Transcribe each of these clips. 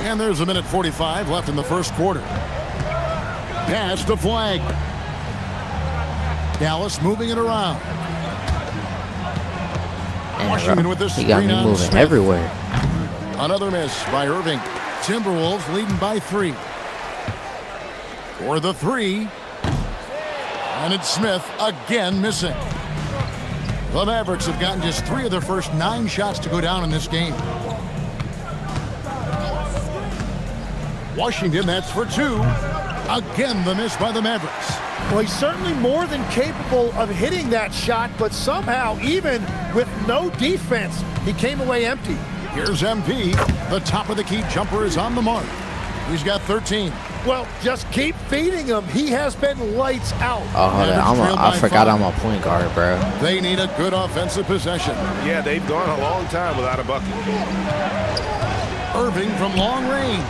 And there's a minute 45 left in the first quarter. Pass to Flag. Dallas moving it around. Washington with this he got me moving Smith. everywhere. Another miss by Irving. Timberwolves leading by 3. For the 3. And it's Smith again missing. The Mavericks have gotten just 3 of their first 9 shots to go down in this game. Washington, that's for 2. Again, the miss by the Mavericks. Well, he's certainly more than capable of hitting that shot, but somehow, even with no defense, he came away empty. Here's MP. The top of the key jumper is on the mark. He's got 13. Well, just keep feeding him. He has been lights out. Oh, hold on. I forgot I'm a point guard, bro. They need a good offensive possession. Yeah, they've gone a long time without a bucket. Irving from long range.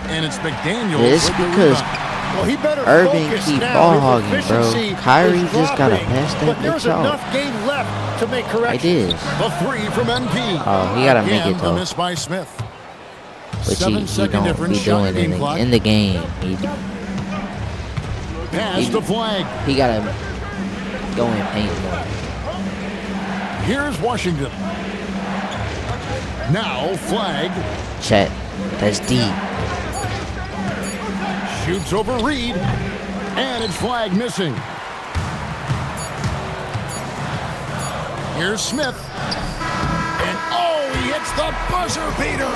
And it's McDaniels. It's because well, he better Irving focus keep now. ball hogging, His bro. efficiency Kyrie is just gotta dropping, pass that but there's bitch out. enough game left to make It corrections. is. The 3 from NP. Oh, he gotta make Again, it though. the miss by Smith. Which he 7-second don't difference. be Shot doing game clock. in the game. Pass to Flag. He gotta go in paint. Here's Washington. Now Flag. Chet, that's deep. Shoots over Reed. And it's Flag missing. Here's Smith. And oh, he hits the buzzer beater.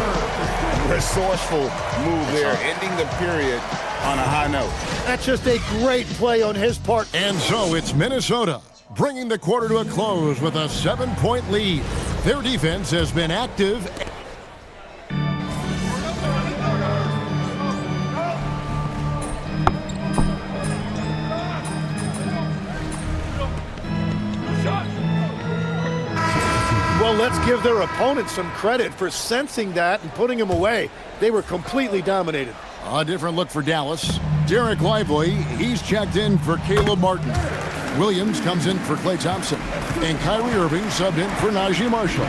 Resourceful move there, ending the period on a high note. That's just a great play on his part. And so it's Minnesota bringing the quarter to a close with a 7-point lead. Their defense has been active. Well, let's give their opponents some credit for sensing that and putting him away. They were completely dominated. A different look for Dallas. Derek Lively, he's checked in for Caleb Martin. Williams comes in for Klay Thompson. And Kyrie Irving subbed in for Najee Marshall.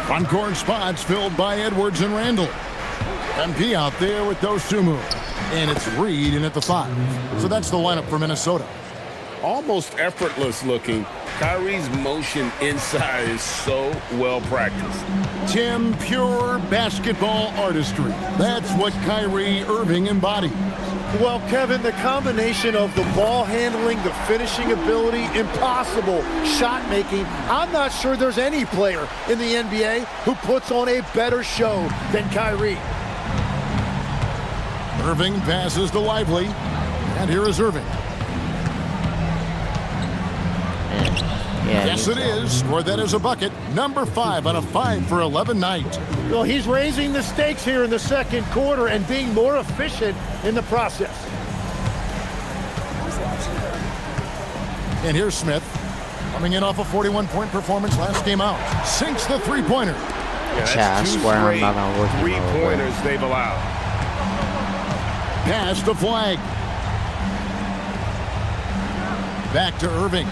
Front-court spots filled by Edwards and Randall. MP out there with those 2 moves. And it's Reed in at the 5. So that's the lineup for Minnesota. Almost effortless looking. Kyrie's motion inside is so well practiced. Tim, pure basketball artistry. That's what Kyrie Irving embodies. Well, Kevin, the combination of the ball handling, the finishing ability, impossible shot making. I'm not sure there's any player in the NBA who puts on a better show than Kyrie. Irving passes to Lively. And here is Irving. Yeah, Yes, it is. Scored that as a bucket. Number 5 on a 5 for 11 night. Well, he's raising the stakes here in the second quarter and being more efficient in the process. And here's Smith. Coming in off a 41-point performance last game out. Sinks the 3-pointer. Yeah, I that's 2 swear I'm straight not gonna work him over. 3-pointers they've allowed. Pass to Flag. Back to Irving.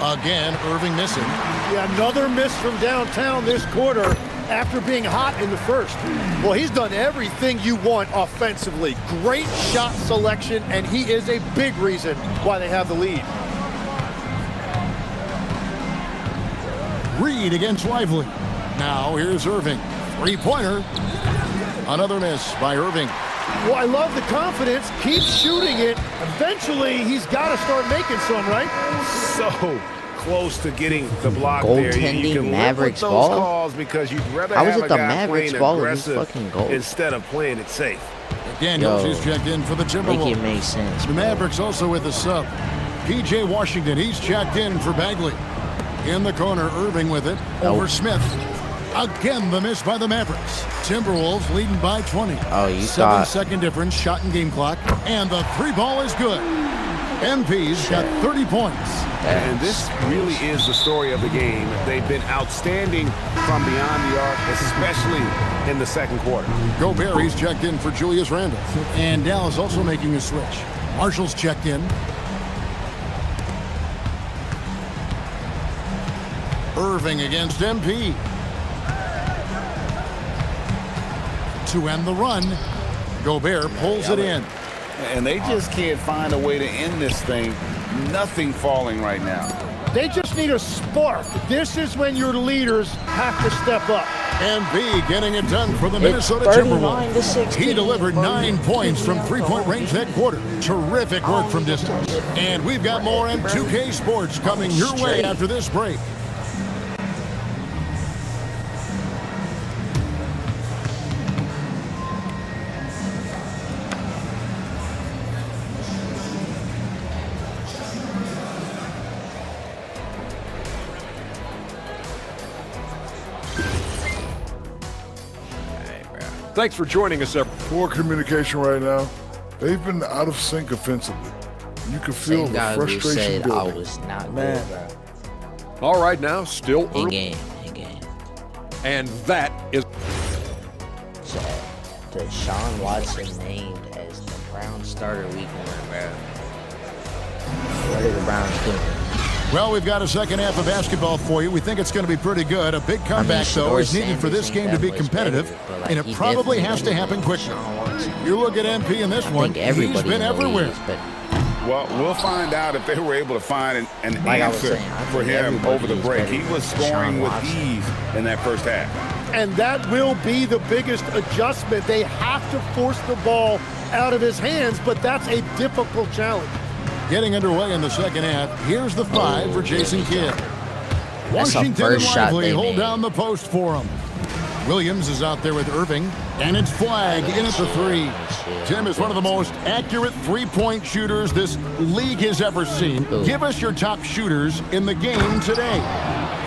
Again, Irving missing. Yeah, another miss from downtown this quarter after being hot in the first. Well, he's done everything you want offensively. Great shot selection, and he is a big reason why they have the lead. Reed against Lively. Now here's Irving. 3-pointer. Another miss by Irving. Well, I love the confidence. Keep shooting it. Eventually, he's got to start making some, right? So close to getting the block there. Goaltending, You can Mavericks live with those ball? calls because you'd rather I was have at a the guy Mavericks playing ball with his aggressive fucking goal. instead of playing it safe. Daniels Yo, is checked in for the Make Timberwolves. it make sense. The bro. Mavericks also with a sub. P.J. Washington, he's checked in for Bagley. In the corner, Irving with it. Over Smith. Again, the miss by the Mavericks. Timberwolves leading by 20. Oh, you thought. 7-second difference, shot and game clock. And the 3-ball is good. MP's got 30 points. And this really is the story of the game. They've been outstanding from beyond the arc, especially in the second quarter. Gobert, he's checked in for Julius Randle. And Dallas also making a switch. Marshall's checked in. Irving against MP. to end the run. Gobert pulls it in. And they just can't find a way to end this thing. Nothing falling right now. They just need a spark. This is when your leaders have to step up. MB getting it done for the It's Minnesota 39 to Timberwolves. 16. He delivered 9 points from three-point range that quarter. Terrific work from distance. And we've got more M2K Sports coming your way after this break. Thanks for joining us, everyone. Poor communication right now. They've been out of sync offensively. You can feel Same the guy who frustration said I building. was not good. All right, now, still In early. game. And that is So, Deshaun Watson named as the Browns starter week 1, bro. What are the Browns doing? Well, we've got a second half of basketball for you. We think it's going to be pretty good. A big comeback, though, is needed for this game to be competitive, and it probably has to happen quickly. You look at MP in this one, he's been everywhere. Well, we'll find out if they were able to find an Like I was answer saying, I for think him everybody over the is break. better He than was scoring Deshaun with Watson. ease in that first half. And that will be the biggest adjustment. They have to force the ball out of his hands, but that's a difficult challenge. Getting underway in the second half. Here's the 5 for Jason Kidd. That's the Washington and first shot Lively they hold made. down the post for him. Williams is out there with Irving, and it's Flag in at the 3. Tim is one of the most accurate three-point shooters this league has ever seen. Give us your top shooters in the game today.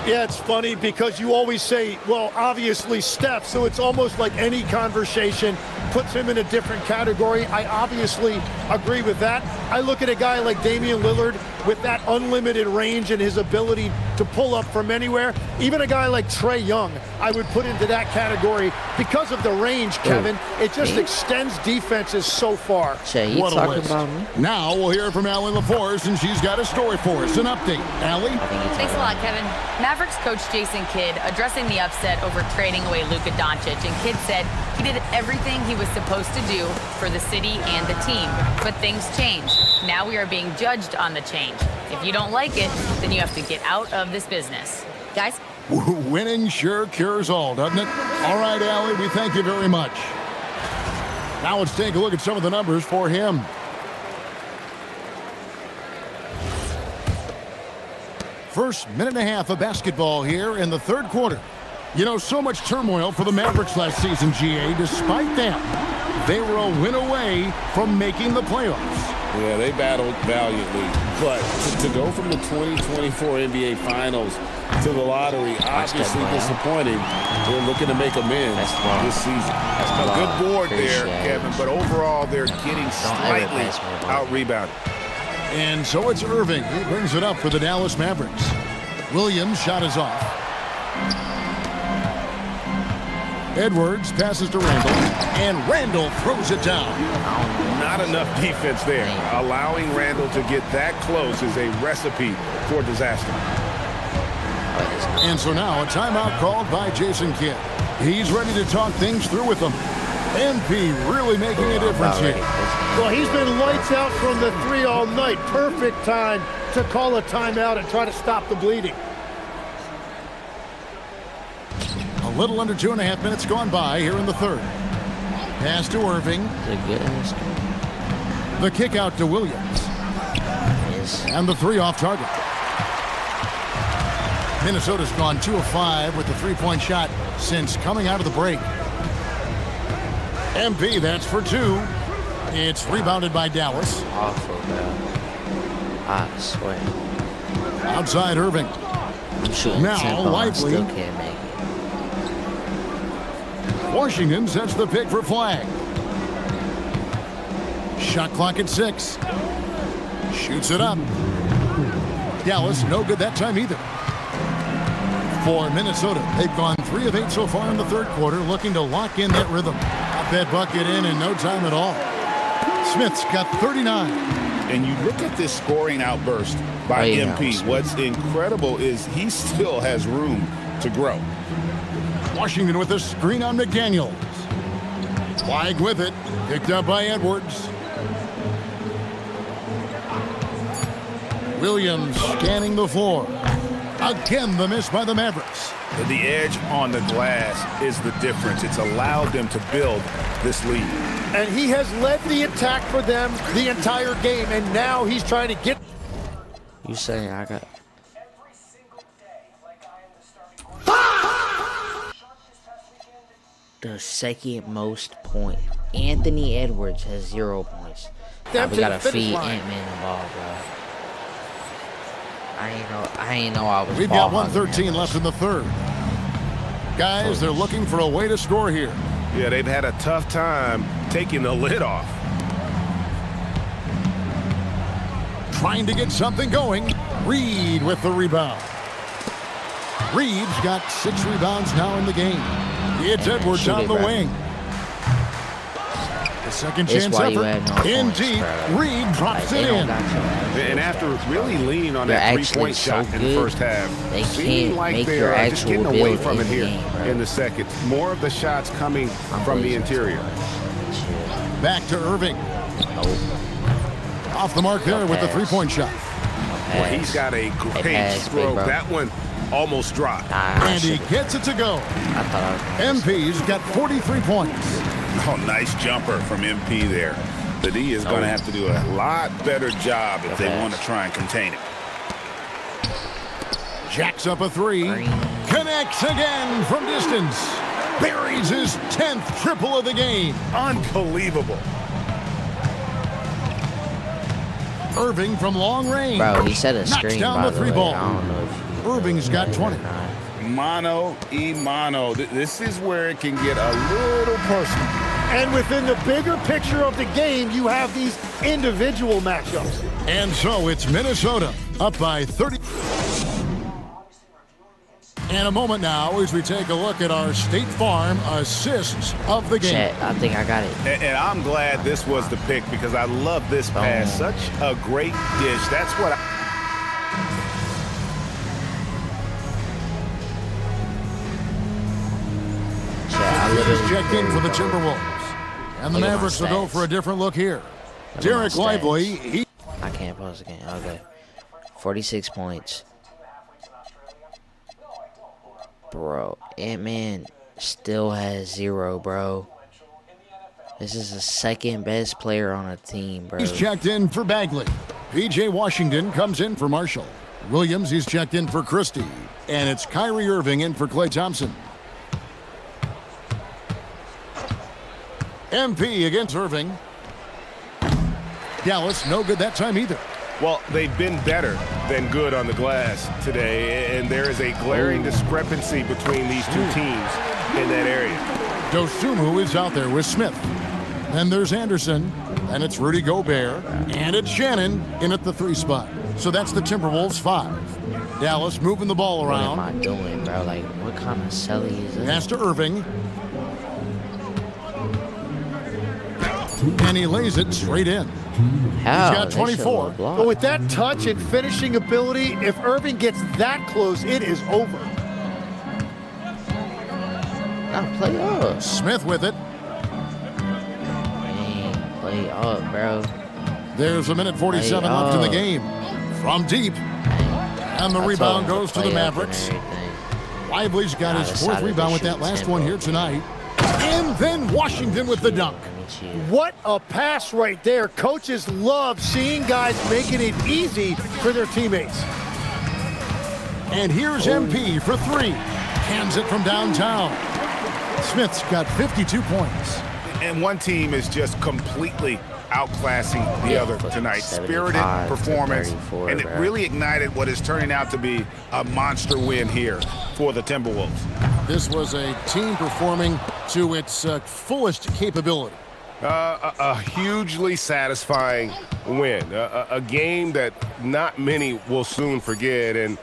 Yeah, it's funny because you always say, well, obviously Steph, so it's almost like any conversation puts him in a different category. I obviously agree with that. I look at a guy like Damian Lillard with that unlimited range and his ability to pull up from anywhere. Even a guy like Trae Young, I would put into that category because of the range, Kevin. It just extends defenses so far. Shay, you What a talking list. about me? Now we'll hear from Allie LaForce, and she's got a story for us. An update. Allie? Thanks a lot, Kevin. Mavericks coach Jason Kidd addressing the upset over trading away Luka Doncic, and Kidd said he did everything he was supposed to do for the city and the team. But things changed. Now we are being judged on the change. If you don't like it, then you have to get out of this business. Guys? Winning sure cures all, doesn't it? All right, Allie, we thank you very much. Now let's take a look at some of the numbers for him. First minute and a half of basketball here in the third quarter. You know, so much turmoil for the Mavericks last season, GA. Despite that, they were a win away from making the playoffs. Yeah, they battled valiantly. But to go from the 2024 NBA Finals to the lottery, obviously disappointing. They're looking to make amends this season. A good board there, Kevin, but overall they're getting slightly out-rebounded. And so it's Irving. He brings it up for the Dallas Mavericks. Williams' shot is off. Edwards passes to Randall, and Randall throws it down. Not enough defense there. Allowing Randall to get that close is a recipe for disaster. And so now a timeout called by Jason Kidd. He's ready to talk things through with them. MP really making a difference here. Well, he's been lights out from the 3 all night. Perfect time to call a timeout and try to stop the bleeding. A little under 2.5 minutes gone by here in the third. Pass to Irving. The kick out to Williams. And the 3 off target. Minnesota's gone 2 of 5 with the 3-point shot since coming out of the break. MP, that's for 2. It's rebounded by Dallas. Awful, bro. I swear. Outside Irving. I'm shooting Now, 10 balls, Lively. still can't make it. Washington sets the pick for Flag. Shot clock at 6. Shoots it up. Dallas, no good that time either. For Minnesota, they've gone 3 of 8 so far in the third quarter, looking to lock in that rhythm. Got that bucket in no time at all. Smith's got 39. And you look at this scoring outburst by MP. What's incredible is he still has room to grow. Washington with a screen on McDaniels. Flag with it. Picked up by Edwards. Williams scanning the floor. Again, the miss by the Mavericks. The edge on the glass is the difference. It's allowed them to build this lead. And he has led the attack for them the entire game, and now he's trying to get... You saying I got... The second most point. Anthony Edwards has 0 points. Now we gotta feed Ant-Man the ball, bro. I ain't know I was. We've got 1:13 left in the third. Guys, they're looking for a way to score here. Yeah, they've had a tough time taking the lid off. Trying to get something going. Reed with the rebound. Reed's got 6 rebounds now in the game. It's Edwards on the wing. The second chance effort. In deep. Reed drops it in. And after really leaning on that three-point shot in the first half, they seeming like they're just getting away from it here in the second. More of the shots coming from the interior. Back to Irving. Off the mark there with the three-point shot. Well, he's got a great stroke. That one almost dropped. And he gets it to go. MP's got 43 points. Oh, nice jumper from MP there. The D is going to have to do a lot better job if they want to try and contain it. Jacks up a 3. Connects again from distance. Buries his 10th triple of the game. Unbelievable. Irving from long range. Bro, he set a screen down by the 3 ball. I don't know if Irving's got 20. Mano y mano. This is where it can get a little personal. And within the bigger picture of the game, you have these individual matchups. And so it's Minnesota up by 30. And a moment now as we take a look at our State Farm assists of the game. Chet, I think I got it. And I'm glad this was the pick because I love this pass. Such a great dish. That's what This is checked in for the Timberwolves. And the Mavericks will go for a different look here. Derek Lively. I can't pause the game. Okay. 46 points. Bro, Ant-Man still has 0, bro. This is the second best player on a team, bro. He's checked in for Bagley. P.J. Washington comes in for Marshall. Williams, he's checked in for Christie. And it's Kyrie Irving in for Klay Thompson. MP against Irving. Dallas, no good that time either. Well, they've been better than good on the glass today, and there is a glaring discrepancy between these two teams in that area. Dosunmu is out there with Smith. Then there's Anderson, and it's Rudy Gobert, and it's Shannon in at the 3 spot. So that's the Timberwolves 5. Dallas moving the ball around. What am I doing, bro? Like, what kind of silly is this? Pass to Irving. And he lays it straight in. How? He's got 24. But with that touch and finishing ability, if Irving gets that close, it is over. Now play up. Smith with it. Man, play up, bro. There's a minute 47 left in the game. From deep. And the rebound goes to the Mavericks. Lively's got his 4th rebound with that last one here tonight. And then Washington with the dunk. What a pass right there. Coaches love seeing guys making it easy for their teammates. And here's MP for 3. Cans it from downtown. Smith's got 52 points. And one team is just completely outclassing the other tonight. Spirited performance, and it really ignited what is turning out to be a monster win here for the Timberwolves. This was a team performing to its fullest capability. A hugely satisfying win, a game that not many will soon forget, and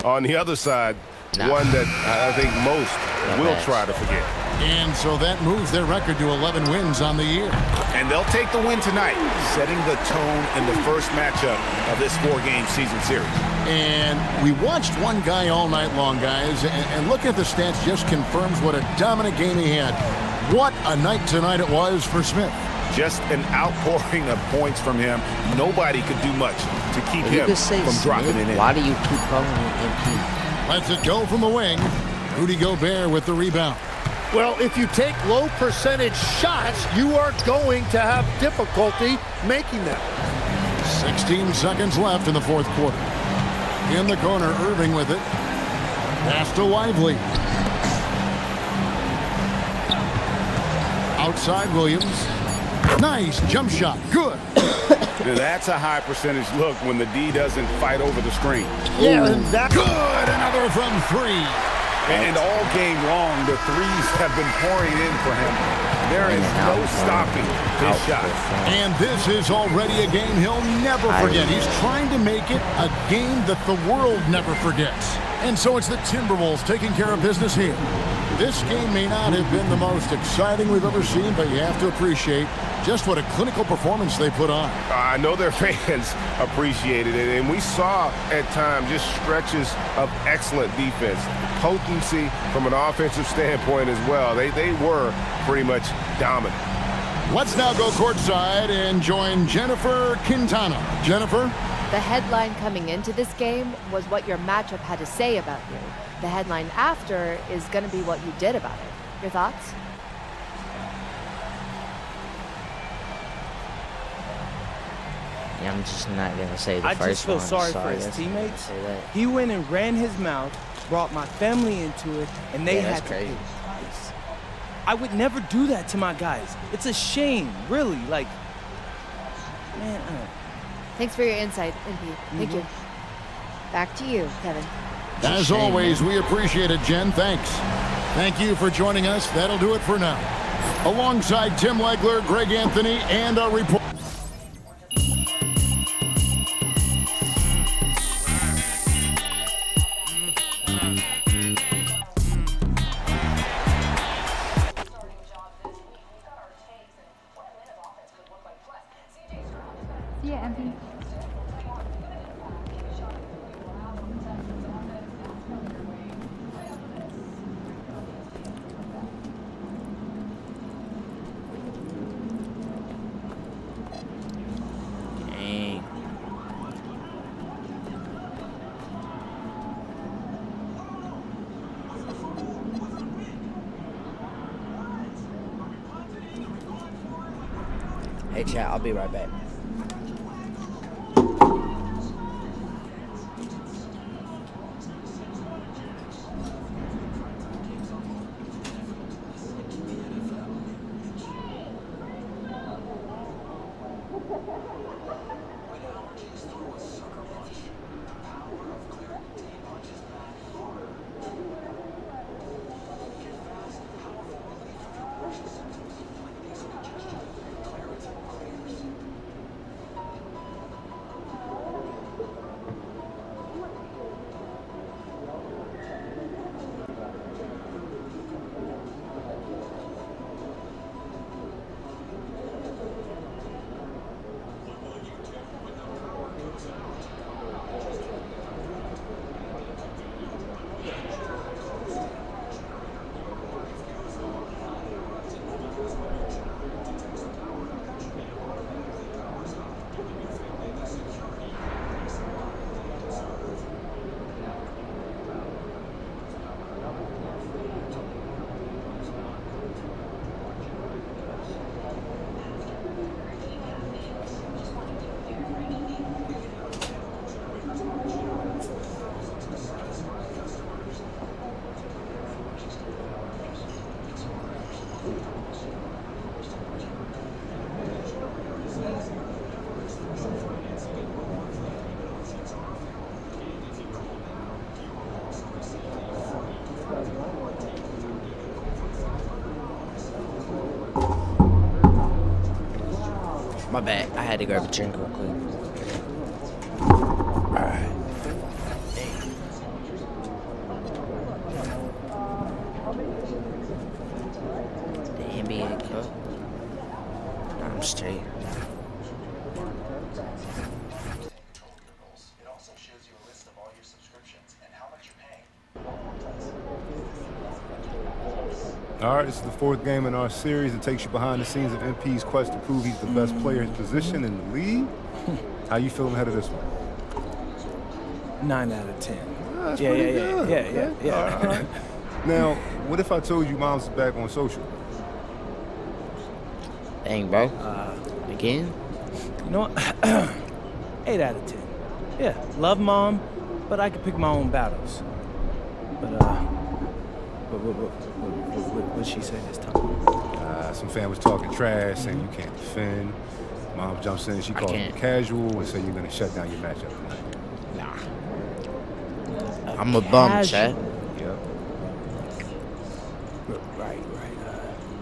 on the other side, one that I think most will try to forget. And so that moves their record to 11 wins on the year. And they'll take the win tonight, setting the tone in the first matchup of this 4-game season series. And we watched one guy all night long, guys, and look at the stats, just confirms what a dominant game he had. What a night tonight it was for Smith. Just an outpouring of points from him. Nobody could do much to keep You him could say from dropping Smith. it in. Why do you keep calling it MP? Lets it go from the wing. Rudy Gobert with the rebound. Well, if you take low percentage shots, you are going to have difficulty making them. 16 seconds left in the fourth quarter. In the corner, Irving with it. Pass to Lively. Outside Williams. Nice jump shot. Good. Now, that's a high percentage look when the D doesn't fight over the screen. Yeah, and that's Good. Another from three. And all game long, the threes have been pouring in for him. There is no stopping this shot. And this is already a game he'll never forget. He's trying to make it a game that the world never forgets. And so it's the Timberwolves taking care of business here. This game may not have been the most exciting we've ever seen, but you have to appreciate just what a clinical performance they put on. I know their fans appreciated it, and we saw at times just stretches of excellent defense. Potency from an offensive standpoint as well. They were pretty much dominant. Let's now go courtside and join Jennifer Quintana. Jennifer? The headline coming into this game was what your matchup had to say about you. The headline after is going to be what you did about it. Your thoughts? Yeah, I'm just not going to say the I first just feel one. sorry so for I his guess teammates. say that. He went and ran his mouth, brought my family into it, and they Yeah, had that's to pay crazy. the price. I would never do that to my guys. It's a shame, really. Like, man, I don't know. Thanks for your insight, MP. Thank you. Back to you, Kevin. As shame, always, man. we appreciate it, Jen. Thanks. Thank you for joining us. That'll do it for now. Alongside Tim Legler, Greg Anthony, and our report. See ya, MP. Dang. Hey, chat, I'll be right back. My bad. I had to grab a drink real quick. Alright. The NBA Cup. No, I'm straight. It also shows you a list of all your subscriptions and how much you're paying. All right, this is the 4th game in our series. It takes you behind the scenes of MP's quest to prove he's the best player in his position in the league. How you feeling ahead of this one? 9 out of 10. That's pretty good. Yeah. All right. Now, what if I told you Mom's back on social? Dang, bro. Again? You know what? 8 out of 10. Yeah, love Mom, but I can pick my own battles. But, what'd she say this time? Some fan was talking trash, saying you can't defend. Mom jumps in, she calls you casual, and say you're going to shut down your matchup tonight. Nah. I'm a bum, Chad. Yep. Right.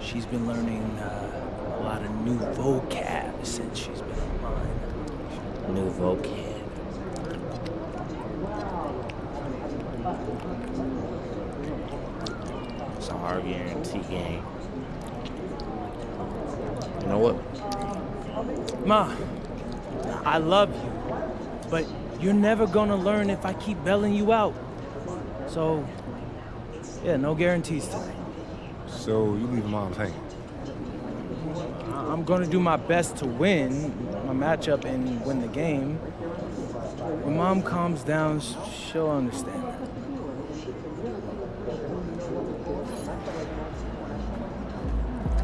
She's been learning a lot of new vocab since she's been online. New vocab. It's a hard guarantee game. You know what? Ma, I love you, but you're never gonna learn if I keep bailing you out. So, yeah, no guarantees tonight. So you leave Mom's hanging? I'm gonna do my best to win my matchup and win the game. When Mom calms down, she'll understand that.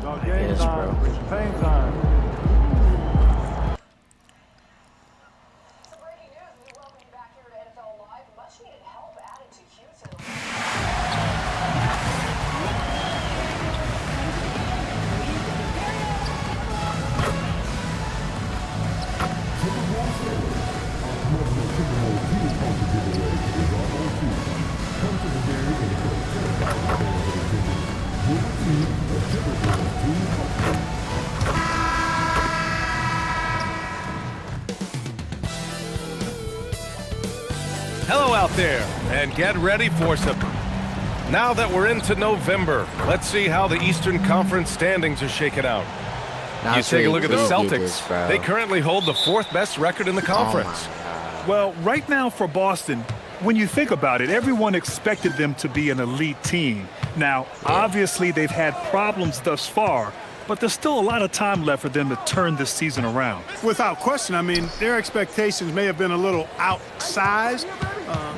I guess, bro. Pain time. Hello out there, and get ready for some. Now that we're into November, let's see how the Eastern Conference standings are shaking out. You take a look at the Celtics. They currently hold the 4th best record in the conference. Well, right now for Boston, when you think about it, everyone expected them to be an elite team. Now, obviously, they've had problems thus far, but there's still a lot of time left for them to turn this season around. Without question, I mean, their expectations may have been a little outsized,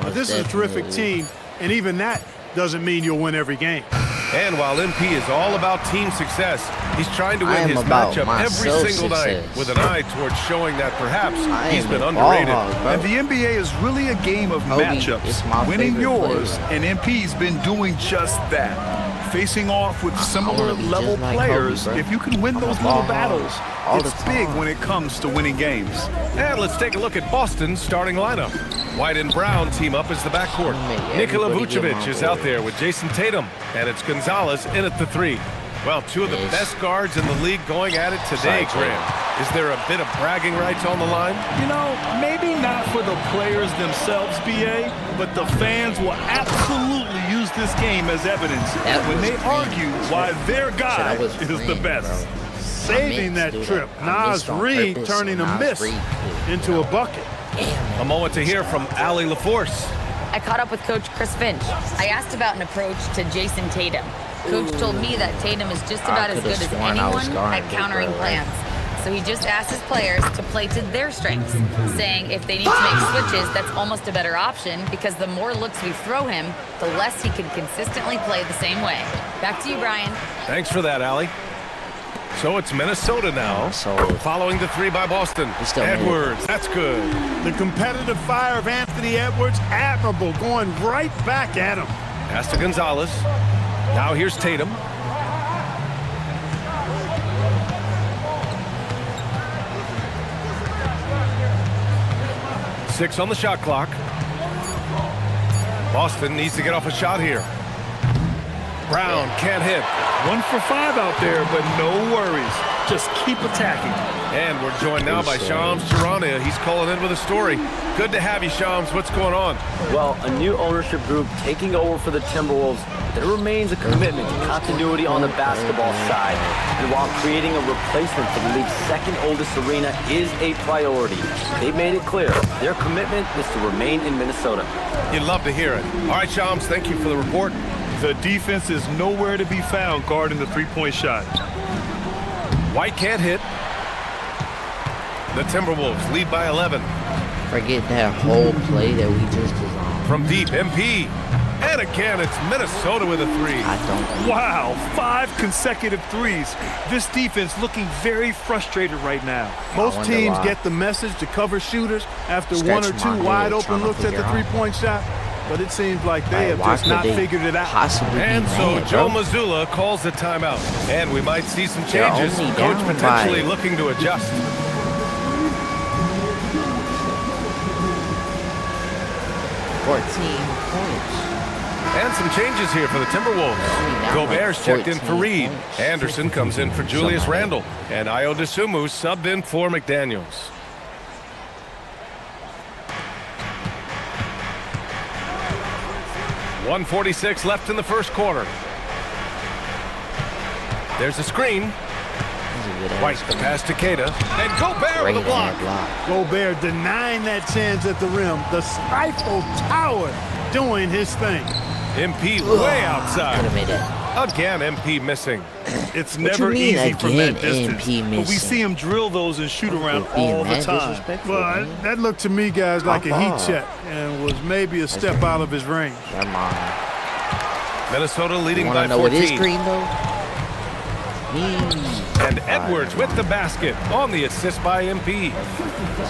but this is a terrific team, and even that doesn't mean you'll win every game. And while MP is all about team success, he's trying to win his matchup every single night with an eye towards showing that perhaps he's been underrated. And the NBA is really a game of matchups. Winning yours, and MP's been doing just that. Facing off with similar level players, if you can win those little battles, it's big when it comes to winning games. And let's take a look at Boston's starting lineup. White and Brown team up as the backcourt. Nikola Vucevic is out there with Jason Tatum, and it's Gonzalez in at the 3. Well, 2 of the best guards in the league going at it today, Graham. Is there a bit of bragging rights on the line? You know, maybe not for the players themselves, BA, but the fans will absolutely use this game as evidence when they argue why their guy is the best. Saving that trip. Nas Reed turning a miss into a bucket. A moment to hear from Allie LaForce. I caught up with Coach Chris Finch. I asked about an approach to Jason Tatum. Coach told me that Tatum is just about as good as anyone at countering plans. So he just asked his players to play to their strengths, saying if they need to make switches, that's almost a better option because the more looks we throw him, the less he can consistently play the same way. Back to you, Brian. Thanks for that, Allie. So it's Minnesota now, following the 3 by Boston. Edwards, that's good. The competitive fire of Anthony Edwards, admirable, going right back at him. Pass to Gonzalez. Now here's Tatum. Six on the shot clock. Boston needs to get off a shot here. Brown can't hit. 1 for 5 out there, but no worries. Just keep attacking. And we're joined now by Shams Charania. He's calling in with a story. Good to have you, Shams. What's going on? Well, a new ownership group taking over for the Timberwolves. There remains a commitment to continuity on the basketball side. And while creating a replacement for the league's 2nd oldest arena is a priority, they've made it clear their commitment is to remain in Minnesota. You'd love to hear it. All right, Shams, thank you for the report. The defense is nowhere to be found guarding the three-point shot. White can't hit. The Timberwolves lead by 11. Forget that whole play that we just designed. From deep, MP. And again, it's Minnesota with a three. Wow, 5 consecutive threes. This defense looking very frustrated right now. Most teams get the message to cover shooters after one or two wide open looks at the three-point shot, but it seems like they have just not figured it out. And so Joe Mazzulla calls the timeout. And we might see some changes. Coach potentially looking to adjust. And some changes here for the Timberwolves. Gobert's checked in for Reed. Anderson comes in for Julius Randle. And Ayo Dosunmu subbed in for McDaniels. .146 left in the first quarter. There's a screen. White the pass to Keita. And Gobert with a block. Gobert denying that chance at the rim. The Eiffel Tower doing his thing. MP way outside. Again, MP missing. It's never easy from that distance, but we see him drill those and shoot around all the time. Well, that looked to me, guys, like a heat check and was maybe a step out of his range. Minnesota leading by 14. Know what is green, though? And Edwards with the basket on the assist by MP.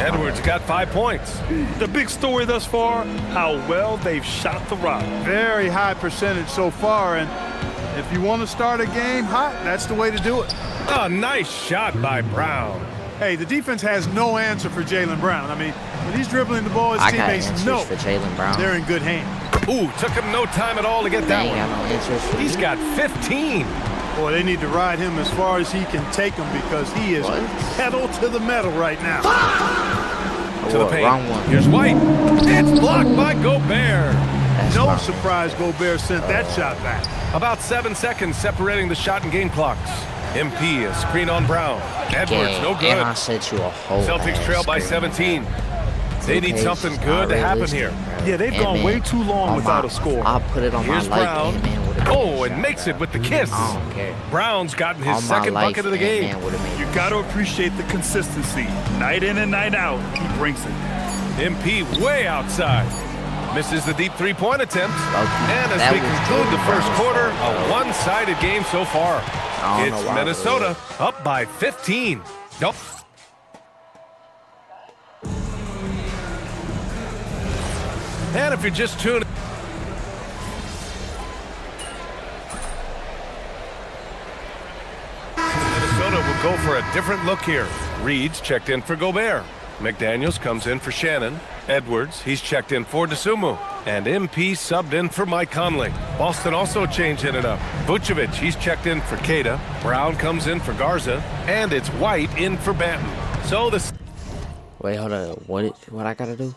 Edwards got 5 points. The big story thus far, how well they've shot the rock. Very high percentage so far, and if you want to start a game hot, that's the way to do it. A nice shot by Brown. Hey, the defense has no answer for Jaylen Brown. I mean, when he's dribbling the ball, his teammates know for Jaylen Brown. They're in good hands. Ooh, took him no time at all to get that one. He's got 15. Boy, they need to ride him as far as he can take them because he is pedal to the metal right now. To the paint. Here's White. It's blocked by Gobert. No surprise Gobert sent that shot back. About 7 seconds separating the shot and game clocks. MP a screen on Brown. Edwards, no good. And I sent you a whole Celtics trail by 17. They need something good to happen here. Yeah, they've gone way too long without a score. I'll put it on Here's my life. Brown. Oh, and makes it with the kiss. I don't care. Brown's gotten his second bucket of the game. You got to appreciate the consistency. Night in and night out, he brings it. MP way outside. Misses the deep three-point attempt. And as we conclude the first quarter, a one-sided game so far. It's Minnesota up by 15. Nope. And if you're just tuning Minnesota will go for a different look here. Reed's checked in for Gobert. McDaniels comes in for Shannon. Edwards, he's checked in for Dosunmu. And MP subbed in for Mike Conley. Boston also changing it up. Vucevic, he's checked in for Keita. Brown comes in for Garza. And it's White in for Banton. So this... Wait, hold on. What I gotta do?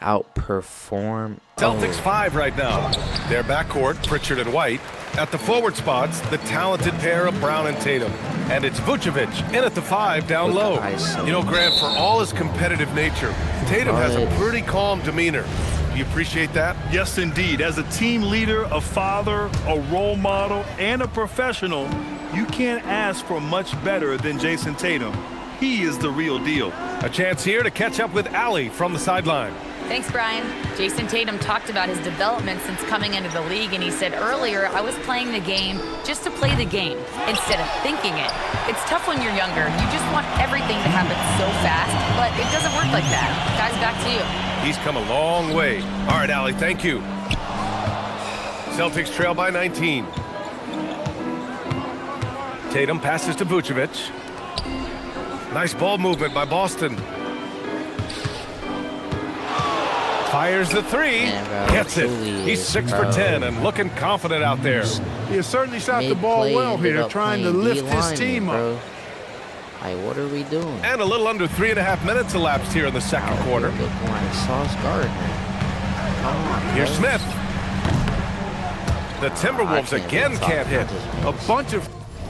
Outperform. Celtics 5 right now. Their backcourt, Pritchard and White. At the forward spots, the talented pair of Brown and Tatum. And it's Vucevic in at the 5 down low. You know, Grant, for all his competitive nature, Tatum has a pretty calm demeanor. Do you appreciate that? Yes, indeed. As a team leader, a father, a role model, and a professional, you can't ask for much better than Jason Tatum. He is the real deal. A chance here to catch up with Allie from the sideline. Thanks, Brian. Jason Tatum talked about his development since coming into the league, and he said earlier, I was playing the game just to play the game instead of thinking it. It's tough when you're younger. You just want everything to happen so fast, but it doesn't work like that. Guys, back to you. He's come a long way. All right, Allie, thank you. Celtics trail by 19. Tatum passes to Vucevic. Nice ball movement by Boston. Fires the three. Gets it. He's 6 for 10 and looking confident out there. He has certainly shot the ball well here, trying to lift his team up. Like, what are we doing? And a little under 3.5 minutes elapsed here in the second quarter. Here's Smith. The Timberwolves again can't hit. A bunch of...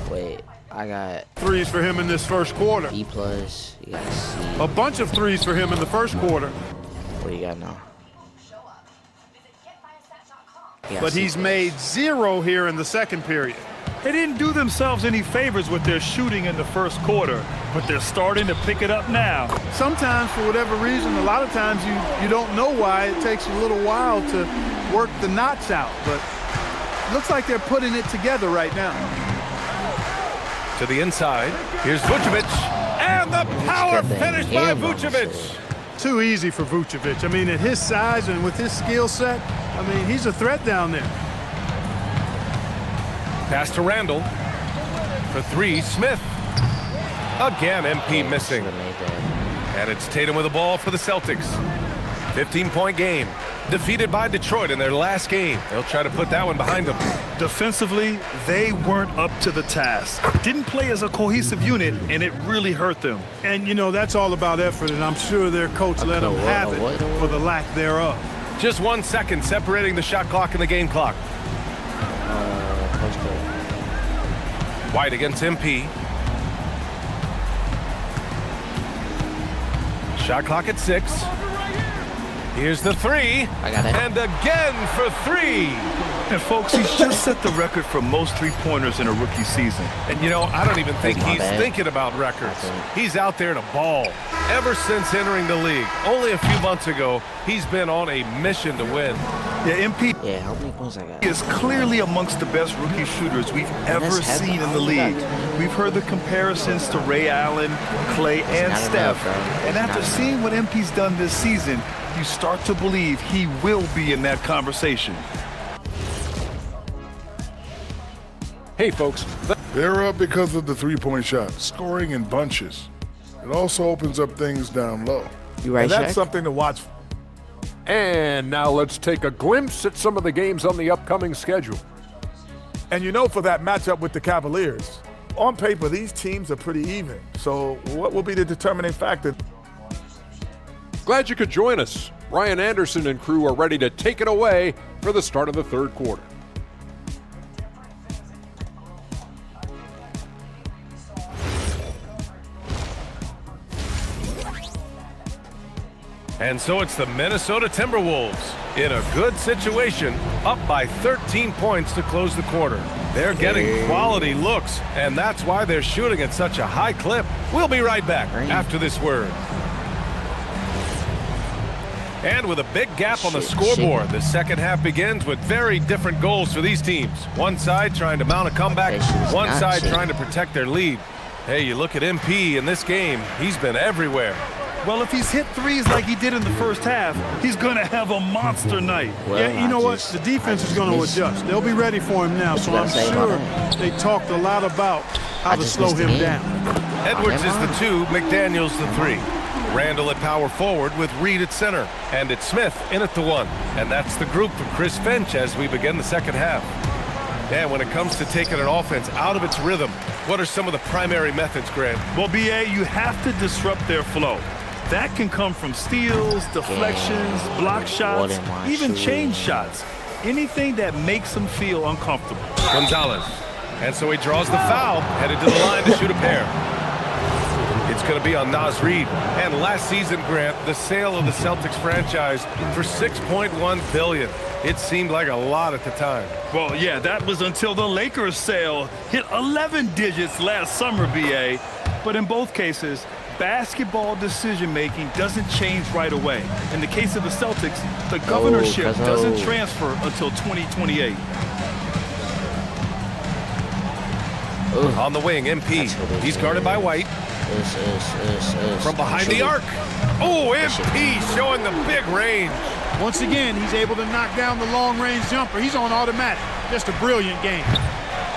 Wait. I got threes for him in this first quarter. B+. You got C. A bunch of threes for him in the first quarter. What do you got now? But he's made 0 here in the second period. They didn't do themselves any favors with their shooting in the first quarter, but they're starting to pick it up now. Sometimes, for whatever reason, a lot of times you don't know why. It takes a little while to work the knots out, but looks like they're putting it together right now. To the inside. Here's Vucevic. And the power finish by Vucevic. Too easy for Vucevic. I mean, at his size and with his skill set, I mean, he's a threat down there. Pass to Randall. For 3, Smith. Again, MP missing. And it's Tatum with the ball for the Celtics. 15-point game. Defeated by Detroit in their last game. They'll try to put that one behind them. Defensively, they weren't up to the task. Didn't play as a cohesive unit, and it really hurt them. And, you know, that's all about effort, and I'm sure their coach let them have it for the lack thereof. Just 1 second separating the shot clock and the game clock. White against MP. Shot clock at 6. Here's the 3. I got it. And again for 3. And folks, he's just set the record for most three-pointers in a rookie season. And you know, I don't even think he's thinking about records. He's out there to ball. Ever since entering the league, only a few months ago, he's been on a mission to win. Yeah, MP how many points I got? is clearly amongst the best rookie shooters we've ever seen in the league. We've heard the comparisons to Ray Allen, Clay, and Steph. And after seeing what MP's done this season, you start to believe he will be in that conversation. Hey, folks. They're up because of the three-point shot, scoring in bunches. It also opens up things down low. You right, and that's Shaq? something to watch. And now let's take a glimpse at some of the games on the upcoming schedule. And you know, for that matchup with the Cavaliers, on paper, these teams are pretty even. So what will be the determining factor? Glad you could join us. Ryan Anderson and crew are ready to take it away for the start of the third quarter. And so it's the Minnesota Timberwolves in a good situation, up by 13 points to close the quarter. They're getting quality looks, and that's why they're shooting at such a high clip. We'll be right back after this word. And with a big gap on the scoreboard, the second half begins with very different goals for these teams. One side trying to mount a comeback, one side trying to protect their lead. Hey, you look at MP in this game, he's been everywhere. Well, if he's hit threes like he did in the first half, he's going to have a monster night. Yeah, you know what? The defense is going to adjust. They'll be ready for him now, so I'm sure they talked a lot about how to slow him down. Edwards is the 2, McDaniels the 3. Randall at power forward with Reed at center. And it's Smith in at the 1. And that's the group for Chris Finch as we begin the second half. And when it comes to taking an offense out of its rhythm, what are some of the primary methods, Grant? Well, BA, you have to disrupt their flow. That can come from steals, deflections, block shots, even change shots. Anything that makes them feel uncomfortable. Gonzalez. And so he draws the foul, headed to the line to shoot a pair. It's going to be on Naz Reid. And last season, Grant, the sale of the Celtics franchise for $6.1 billion. It seemed like a lot at the time. Well, yeah, that was until the Lakers sale hit 11 digits last summer, BA. But in both cases, basketball decision-making doesn't change right away. In the case of the Celtics, the governorship doesn't transfer until 2028. On the wing, MP. He's guarded by White. From behind the arc. Oh, MP showing the big range. Once again, he's able to knock down the long-range jumper. He's on automatic. Just a brilliant game.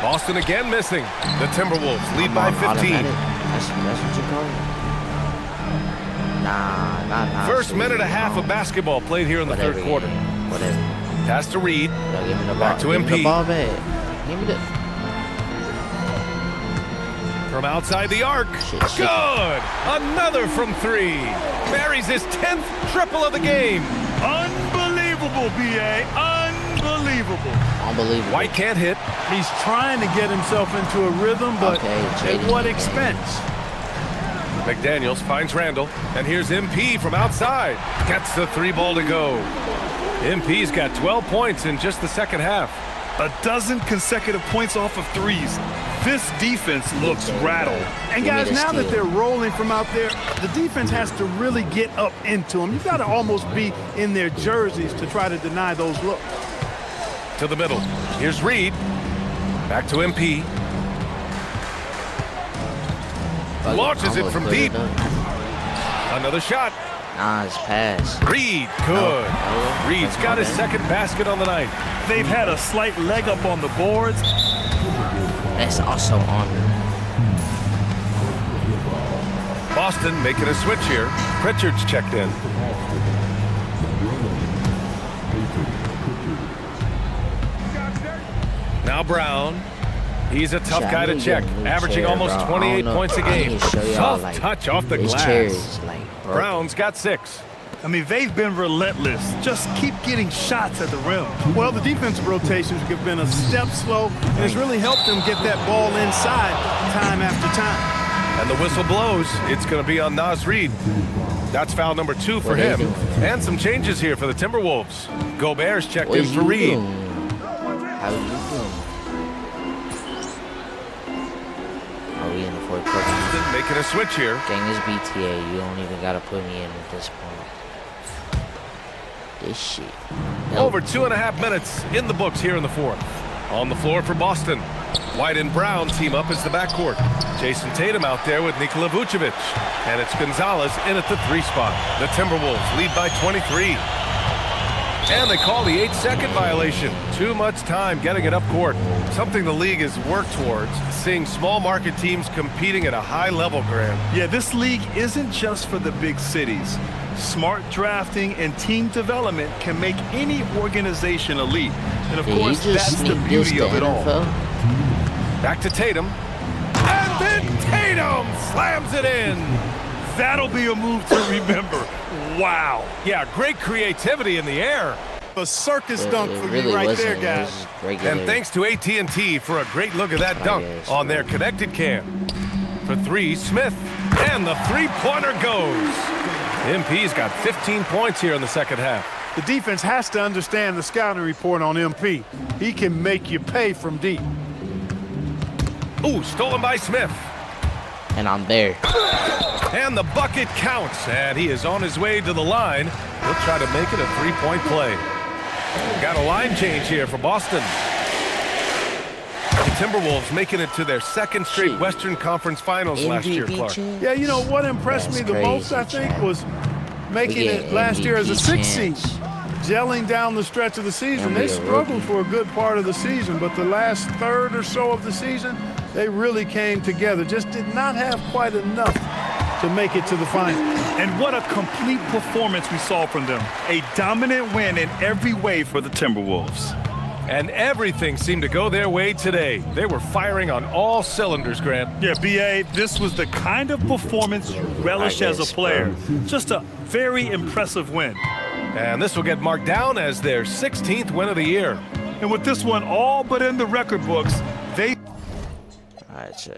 Boston again missing. The Timberwolves lead by 15. That's what you call it. Nah. First minute and a half of basketball played here in the third quarter. Pass to Reed. Back to MP. From outside the arc. Good! Another from 3. Buries his 10th triple of the game. Unbelievable, BA. Unbelievable. Unbelievable. White can't hit. He's trying to get himself into a rhythm, but at what expense? McDaniels finds Randall, and here's MP from outside. Gets the 3-ball to go. MP's got 12 points in just the second half. A dozen consecutive points off of threes. This defense looks rattled. And guys, now that they're rolling from out there, the defense has to really get up into them. You've got to almost be in their jerseys to try to deny those looks. To the middle. Here's Reed. Back to MP. Launches it from deep. Another shot. Nice pass. Reed, good. Reed's got his second basket on the night. They've had a slight leg up on the boards. That's also on. Boston making a switch here. Pritchard's checked in. Now Brown. He's a tough guy to check, averaging almost 28 points a game. Soft touch off the glass. Brown's got 6. I mean, they've been relentless. Just keep getting shots at the rim. Well, the defensive rotations have been a step slow, and it's really helped them get that ball inside time after time. And the whistle blows. It's going to be on Naz Reid. That's foul number 2 for him. And some changes here for the Timberwolves. Gobert's checked in for Reed. How you doing? Are we in the fourth quarter? Making a switch here. Gang is BTA. You don't even got to put me in at this point. This shit. Over 2.5 minutes in the books here in the fourth. On the floor for Boston. White and Brown team up as the backcourt. Jason Tatum out there with Nikola Vucevic. And it's Gonzalez in at the 3 spot. The Timberwolves lead by 23. And they call the 8-second violation. Too much time getting it up court. Something the league has worked towards, seeing small market teams competing at a high level, Graham. Yeah, this league isn't just for the big cities. Smart drafting and team development can make any organization elite. And of course, that's the beauty of it all. Back to Tatum. And then Tatum slams it in. That'll be a move to remember. Wow. Yeah, great creativity in the air. A circus dunk for me right there, guys. And thanks to AT&T for a great look at that dunk on their connected cam. For 3, Smith. And the 3-pointer goes. MP's got 15 points here in the second half. The defense has to understand the scouting report on MP. He can make you pay from deep. Ooh, stolen by Smith. And I'm there. And the bucket counts, and he is on his way to the line. He'll try to make it a 3-point play. Got a line change here for Boston. The Timberwolves making it to their second straight Western Conference Finals last year, Clark. Yeah, you know what impressed me the most, I think, was making it last year as a 6th seed. Gelling down the stretch of the season. They struggled for a good part of the season, but the last third or so of the season, they really came together. Just did not have quite enough to make it to the final. And what a complete performance we saw from them. A dominant win in every way for the Timberwolves. And everything seemed to go their way today. They were firing on all cylinders, Grant. Yeah, B.A., this was the kind of performance you relish as a player. Just a very impressive win. And this will get marked down as their 16th win of the year. And with this one all but in the record books, they... All right,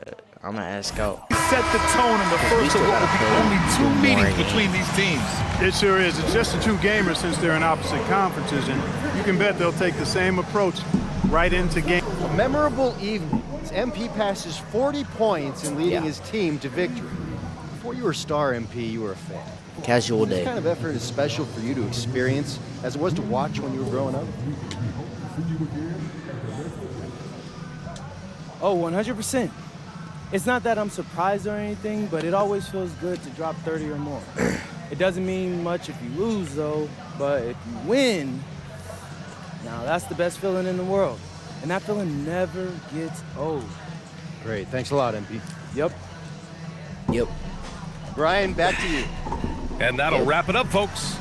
I'm going to ask out. Set the tone in the first of what will be only 2 meetings between these teams. It sure is. It's just a 2-gamer since they're in opposite conferences, and you can bet they'll take the same approach right into game. A memorable evening as MP passes 40 points in leading his team to victory. Before you were a star, MP, you were a fan. Casual day. This kind of effort is special for you to experience as it was to watch when you were growing up? Oh, 100%. It's not that I'm surprised or anything, but it always feels good to drop 30 or more. It doesn't mean much if you lose, though, but if you win, now that's the best feeling in the world. And that feeling never gets old. Great. Thanks a lot, MP. Yep. Brian, back to you. And that'll wrap it up, folks.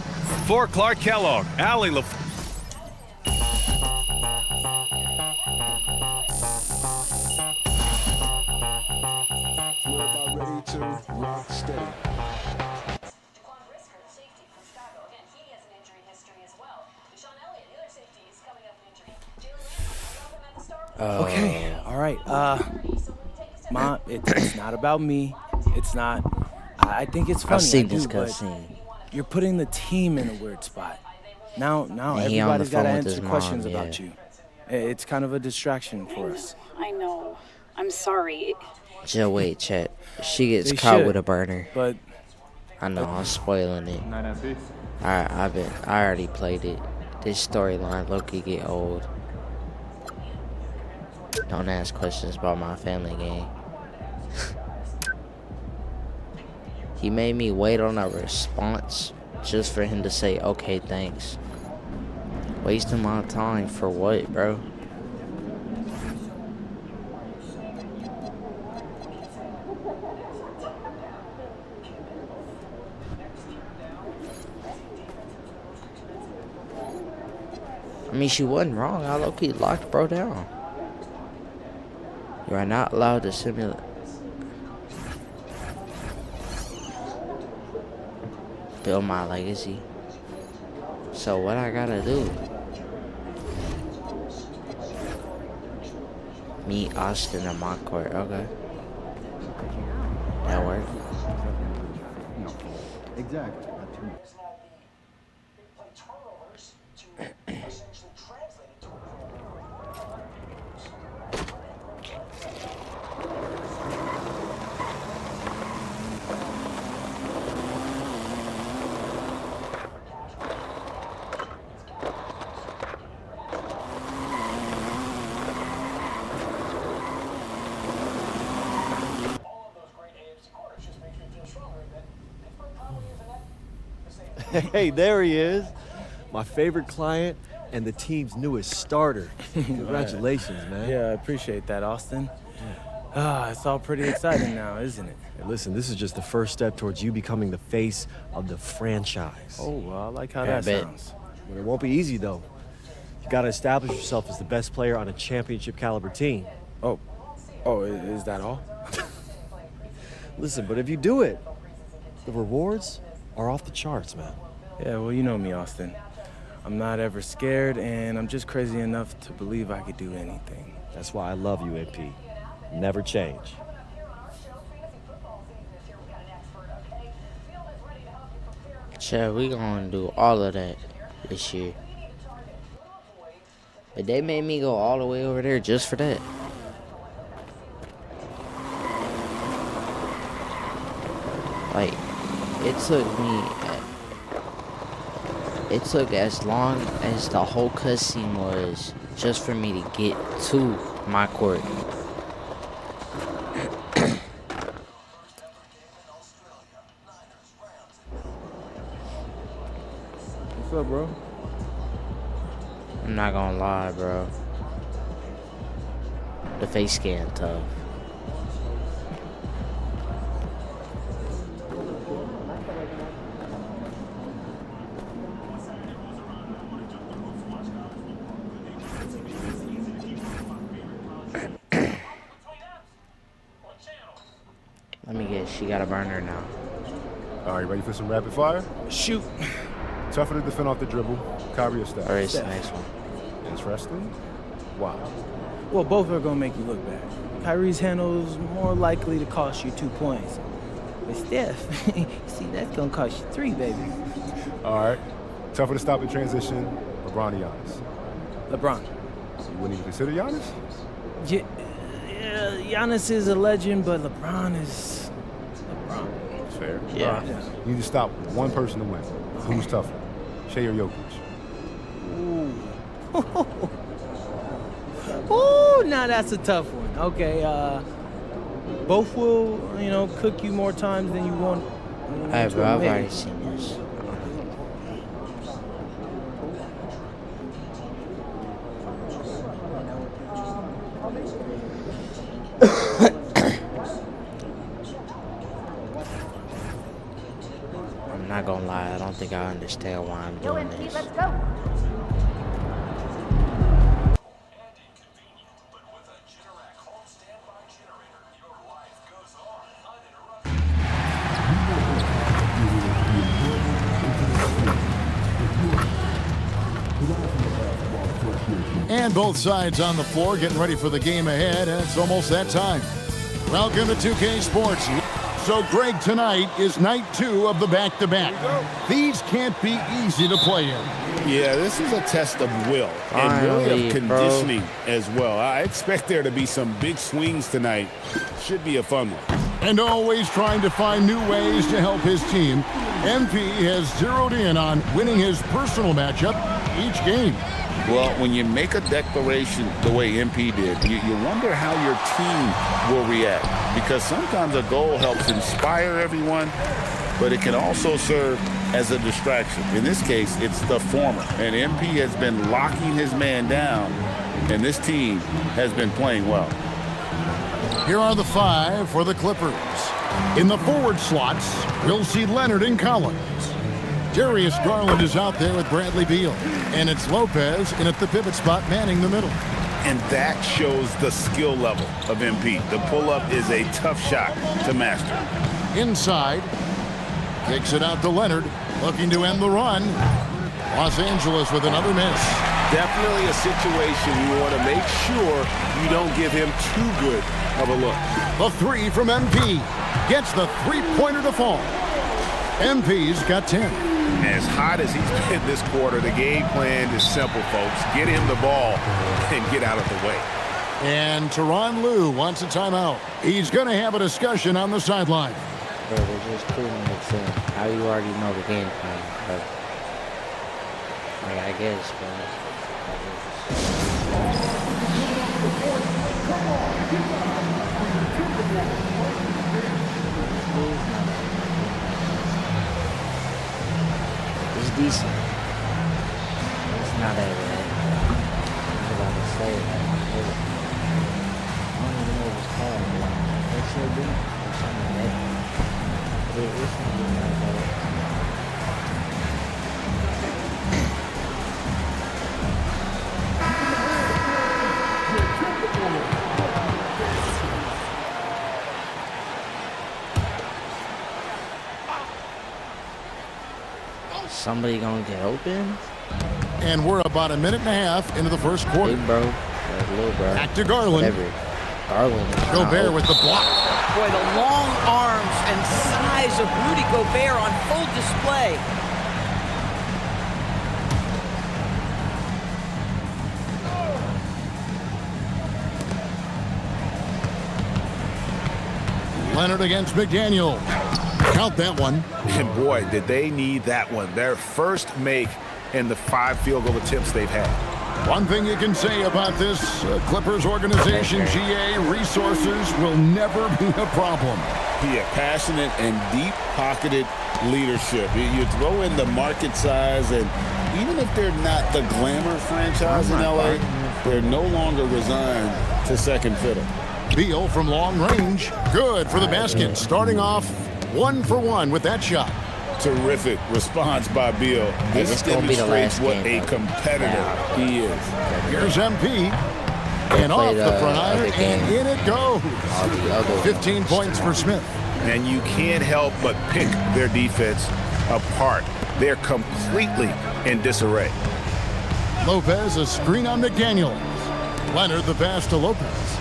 For Clark Kellogg, Allie LaFleur. Safety from Chicago. Again, he has an injury history as well. Sean Elliott, the other safety, is coming up injured. Okay, all right. Mom, it's not about me. It's not. I think it's funny. I've seen I do, this but cutscene. you're putting the team in a weird spot. Now And he on the everybody's got to phone with answer his questions mom, yeah. about you. It's kind of a distraction for us. I know. I'm sorry. Just wait, Chet. She gets They caught should, with a burner. But I know, I'm spoiling it. I already played it. This storyline low-key get old. Don't ask questions about my family game. He made me wait on a response just for him to say, okay, thanks. Wasting my time for what, bro? I mean, she wasn't wrong. I low-key locked bro down. You are not allowed to simulate. Build my legacy. So what I gotta do? Meet Austin in MyCarreer. Okay. That work? No. Exactly. Hey, there he is. My favorite client and the team's newest starter. Congratulations, man. Yeah, I appreciate that, Austin. It's all pretty exciting now, isn't it? Hey, listen, this is just the first step towards you becoming the face of the franchise. Oh, well, I like how that sounds. But it won't be easy, though. You got to establish yourself as the best player on a championship caliber team. Oh, is that all? Listen, but if you do it, the rewards are off the charts, man. Yeah, well, you know me, Austin. I'm not ever scared, and I'm just crazy enough to believe I could do anything. That's why I love you, MP. Never change. Chad, we gonna do all of that this year. But they made me go all the way over there just for that. Like, it took as long as the whole cutscene was just for me to get to MyCarreer. What's up, bro? I'm not gonna lie, bro. The face scan tough. Let me guess, she got a burner now. All right, ready for some rapid fire? Shoot. Tougher to defend off the dribble. Kyrie or Steph? All right, it's the next one. Interesting. Wow. Well, both are going to make you look bad. Kyrie's handle's more likely to cost you 2 points. But Steph, see, that's going to cost you 3, baby. All right. Tougher to stop in transition. LeBron or Giannis? LeBron. So you wouldn't even consider Giannis? Yeah, Giannis is a legend, but LeBron is LeBron. Fair. Yeah. You need to stop one person to win. Who's tougher? Shea or Jokic? Ooh, now that's a tough one. Okay, both will, cook you more times than you want. Alright, bro, I've already seen this. I'm not gonna lie, I don't think I understand why I'm doing this. Let's go. And both sides on the floor getting ready for the game ahead, and it's almost that time. Welcome to 2K Sports. So, Greg, tonight is night 2 of the back-to-back. These can't be easy to play in. Yeah, this is a test of will and really of conditioning as well. I expect there to be some big swings tonight. Should be a fun one. And always trying to find new ways to help his team, MP has zeroed in on winning his personal matchup each game. Well, when you make a declaration the way MP did, you wonder how your team will react. Because sometimes a goal helps inspire everyone, but it can also serve as a distraction. In this case, it's the former. And MP has been locking his man down, and this team has been playing well. Here are the 5 for the Clippers. In the forward slots, we'll see Leonard and Collins. Darius Garland is out there with Bradley Beal. And it's Lopez in at the pivot spot manning the middle. And that shows the skill level of MP. The pull-up is a tough shot to master. Inside, kicks it out to Leonard, looking to end the run. Los Angeles with another miss. Definitely a situation you want to make sure you don't give him too good of a look. The 3 from MP gets the three-pointer to fall. MP's got 10. As hot as he's been this quarter, the game plan is simple, folks. Get him the ball and get out of the way. And Tyronn Lue wants a timeout. He's going to have a discussion on the sideline. Bro, they just couldn't mix in. How you already know the game plan, bro? Like, I guess, bro. It's decent. It's not that bad. I was about to say that. I don't even know what it's called. What's it doing? Or something like that. It's something like that. Somebody gonna get open? And we're about a minute and a half into the first quarter. Big bro. Little bro. Back to Garland. Whatever. Garland. Gobert with the block. Boy, the long arms and size of Rudy Gobert on full display. Leonard against McDaniel. Count that one. And boy, did they need that one. Their first make in the 5 field goal attempts they've had. One thing you can say about this Clippers organization, GA, resources will never be a problem. Yeah, passionate and deep-pocketed leadership. You throw in the market size, and even if they're not the glamour franchise in LA, they're no longer resigned to second fiddle. Beal from long range. Good for the basket. Starting off 1 for 1 with that shot. Terrific response by Beal. This demonstrates what a competitor he is. Here's MP. And off the front iron, and in it goes. 15 points for Smith. And you can't help but pick their defense apart. They're completely in disarray. Lopez, a screen on McDaniel. Leonard, the pass to Lopez.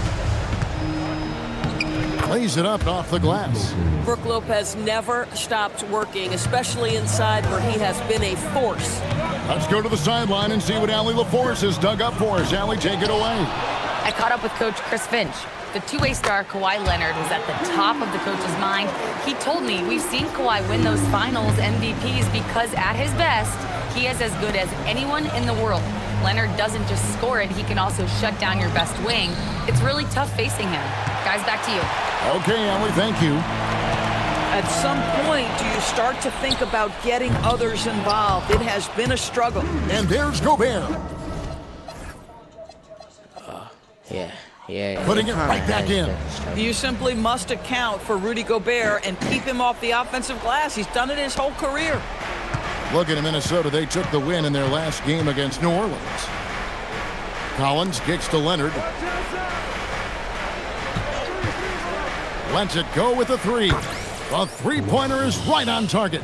Lays it up and off the glass. Brook Lopez never stopped working, especially inside where he has been a force. Let's go to the sideline and see what Allie LaForce has dug up for us. Allie, take it away. I caught up with Coach Chris Finch. The two-way star Kawhi Leonard was at the top of the coach's mind. He told me we've seen Kawhi win those finals MVPs because at his best, he is as good as anyone in the world. Leonard doesn't just score it, he can also shut down your best wing. It's really tough facing him. Guys, back to you. Okay, Allie, thank you. At some point, do you start to think about getting others involved? It has been a struggle. And there's Gobert. Yeah. Putting it right back in. You simply must account for Rudy Gobert and keep him off the offensive glass. He's done it his whole career. Looking at Minnesota, they took the win in their last game against New Orleans. Collins kicks to Leonard. Lets it go with a 3. The three-pointer is right on target.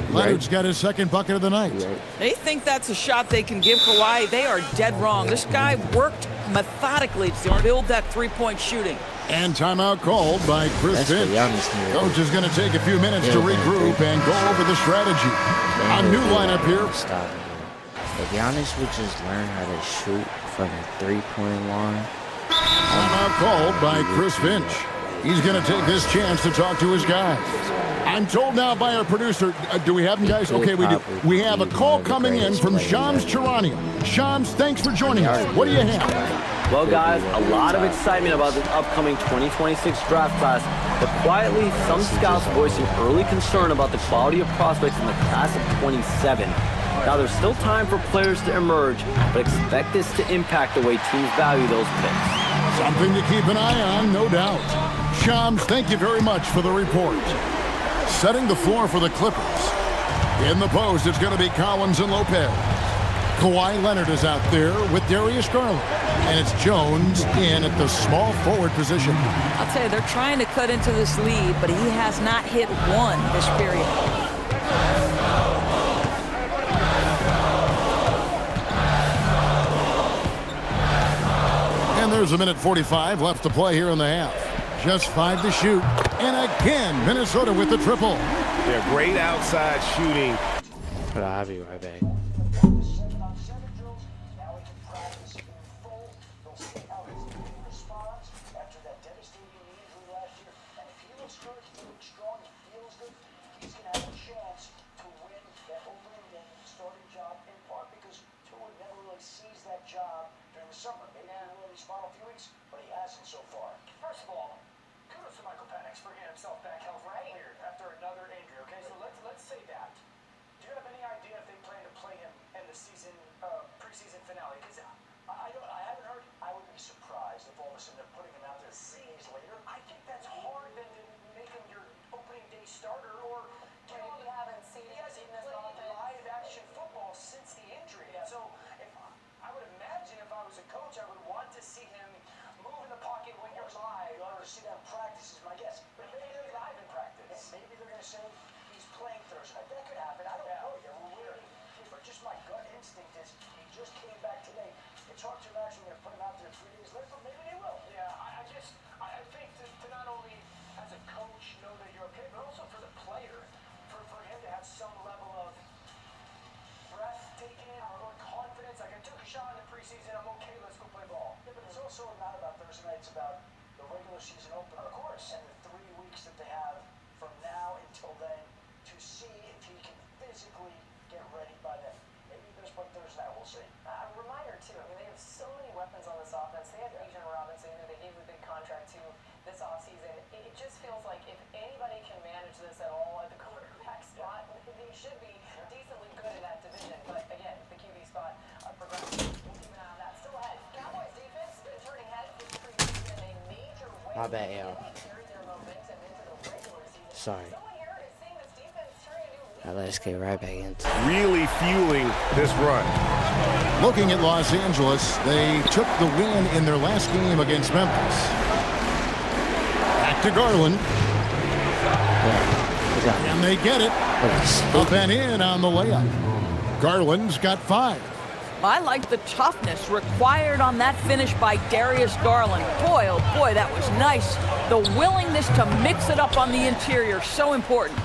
Leonard's got his second bucket of the night. They think that's a shot they can give Kawhi. They are dead wrong. This guy worked methodically to build that three-point shooting. And timeout called by Chris Finch. Coach is going to take a few minutes to regroup and go over the strategy. A new lineup here. Stop. If Giannis would just learn how to shoot from the three-point line. Timeout called by Chris Finch. He's going to take this chance to talk to his guys. I'm told now by our producer, do we have him, guys? Okay, we do. We have a call coming in from Shams Charania. Shams, thanks for joining us. What do you have? Well, guys, a lot of excitement about this upcoming 2026 draft class, but quietly, some scouts voicing early concern about the quality of prospects in the class of 27. Now, there's still time for players to emerge, but expect this to impact the way teams value those picks. Something to keep an eye on, no doubt. Shams, thank you very much for the report. Setting the floor for the Clippers. In the post, it's going to be Collins and Lopez. Kawhi Leonard is out there with Darius Garland. And it's Jones in at the small forward position. I'll tell you, they're trying to cut into this lead, but he has not hit one this period. And there's a minute 45 left to play here in the half. Just 5 to shoot. And again, Minnesota with the triple. They're great outside shooting. But I'll be right back. My bad, Al. Sorry. Let's get right back into it. Really fueling this run. Looking at Los Angeles, they took the win in their last game against Memphis. Back to Garland. And they get it. Up and in on the layup. Garland's got 5. I like the toughness required on that finish by Darius Garland. Boy, oh boy, that was nice. The willingness to mix it up on the interior, so important.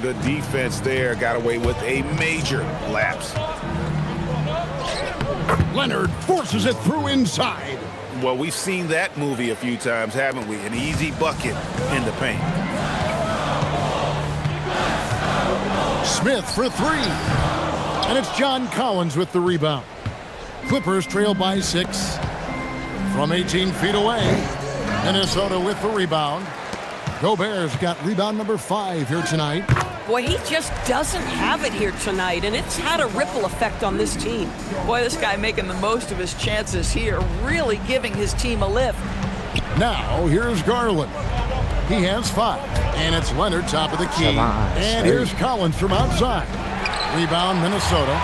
The defense there got away with a major lapse. Leonard forces it through inside. Well, we've seen that movie a few times, haven't we? An easy bucket in the paint. Smith for 3. And it's John Collins with the rebound. Clippers trail by 6 from 18 feet away. Minnesota with the rebound. Gobert's got rebound number 5 here tonight. Boy, he just doesn't have it here tonight, and it's had a ripple effect on this team. Boy, this guy making the most of his chances here, really giving his team a lift. Now, here's Garland. He has 5, and it's Leonard top of the key. And here's Collins from outside. Rebound, Minnesota.